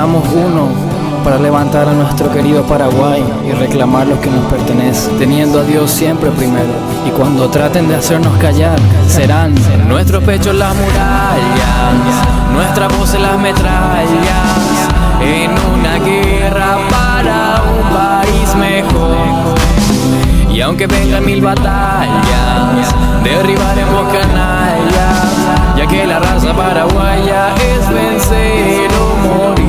seamos uno para levantar a nuestro querido Paraguay y reclamar lo que nos pertenece, teniendo a Dios siempre primero. Y cuando traten de hacernos callar, serán en nuestros pechos las murallas, nuestra voz en las metrallas, en una guerra para un país mejor. Y aunque vengan 1000 batallas, derribaremos canallas, ya que la raza paraguaya es vencer o morir.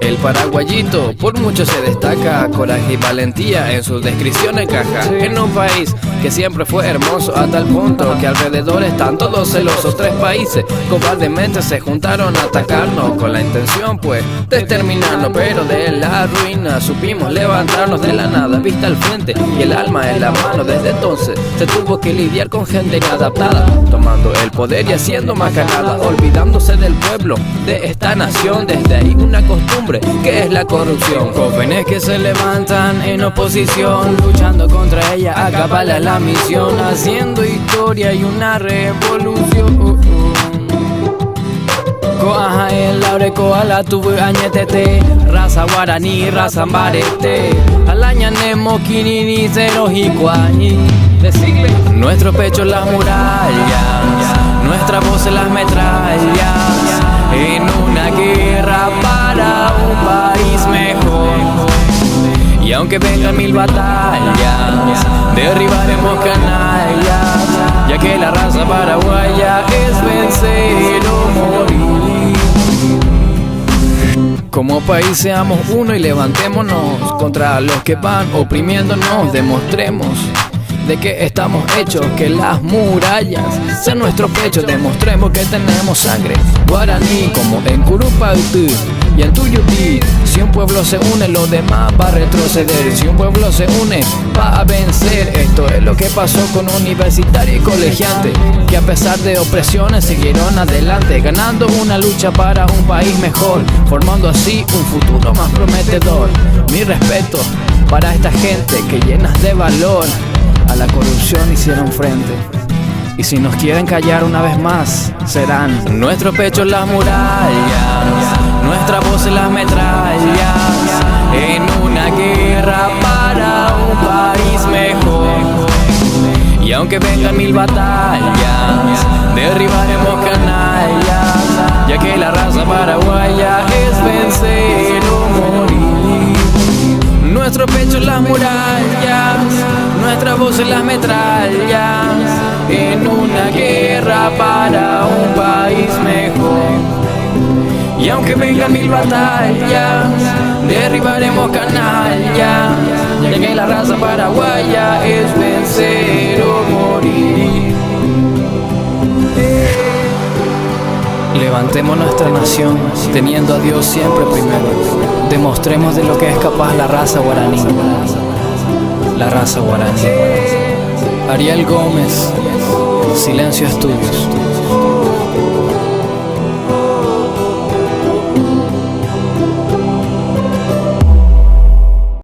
El paraguayito por mucho se destaca, coraje y valentía en su descripción encaja. En un país que siempre fue hermoso a tal punto que alrededor están todos celosos. 3 países cobardemente se juntaron a atacarnos con la intención pues de exterminarnos, pero de la ruina supimos levantarnos de la nada, vista al frente y el alma en la mano. Desde entonces se tuvo que lidiar con gente inadaptada, tomando el poder y haciendo macanada, olvidándose del pueblo de esta nación. Desde ahí una costumbre que es la corrupción, jóvenes que se levantan en oposición, luchando contra ella, acabarla la misión, haciendo historia y una revolución. Coaja el laure, coala tuve añetete, raza guaraní, raza ambarete, alañanemo, quinini, cero y cuañi. Decirle, nuestro pecho las murallas, nuestra voz en las metrallas, en una guerra para un país mejor. Y aunque vengan 1000 batallas, derribaremos canallas, ya que la raza paraguaya es vencer o morir. Como país seamos uno y levantémonos contra los que van oprimiéndonos. Demostremos de que estamos hechos, que las murallas sean nuestro pecho. Demostremos que tenemos sangre guaraní, como en Curupaytí y en Tuyutí. Si un pueblo se une, lo demás va a retroceder. Si un pueblo se une, va a vencer. Esto es lo que pasó con universitarios y colegiantes, que a pesar de opresiones siguieron adelante, ganando una lucha para un país mejor, formando así un futuro más prometedor. Mi respeto para esta gente que llenas de valor a la corrupción hicieron frente. Y si nos quieren callar una vez más, serán en nuestro pecho las murallas, nuestra voz en las metrallas, en una guerra para un país mejor. Y aunque vengan 1000 batallas, derribaremos canallas, ya que la raza paraguaya es vencer o morir. Nuestro pecho en las murallas, nuestra voz en las metrallas, en una guerra para un país mejor. Y aunque vengan 1000 batallas, derribaremos canallas, ya que la raza paraguaya es vencer o morir. Levantemos nuestra nación, teniendo a Dios siempre primero. Demostremos de lo que es capaz la raza guaraní. La raza guaraní. Ariel Gómez, Silencio Estudios.